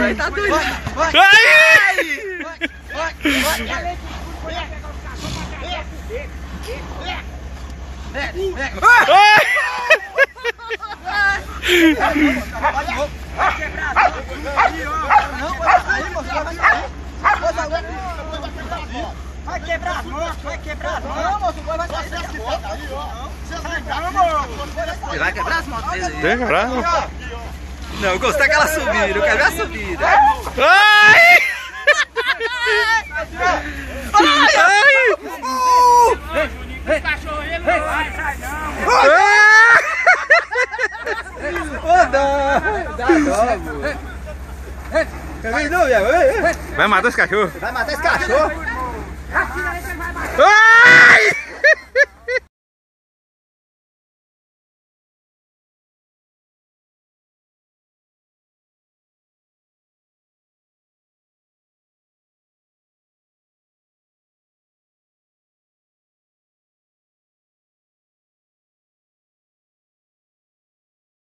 Aí tá doido. Vai quebrar as mãos, vai quebrar as mãos. Não, moço, vai sair dessa moto aí, ó. Ele vai quebrar as motos dele aí. Vai quebrar? Não, eu gostei daquela subida, eu quero ver a subida. Ai! Ai! Cachorro, ele não vai, sai não. Dá dó, quer ver não, Vai matar esse cachorro? vai matar esse cachorro. Atira aí que ele vai bater. Ai!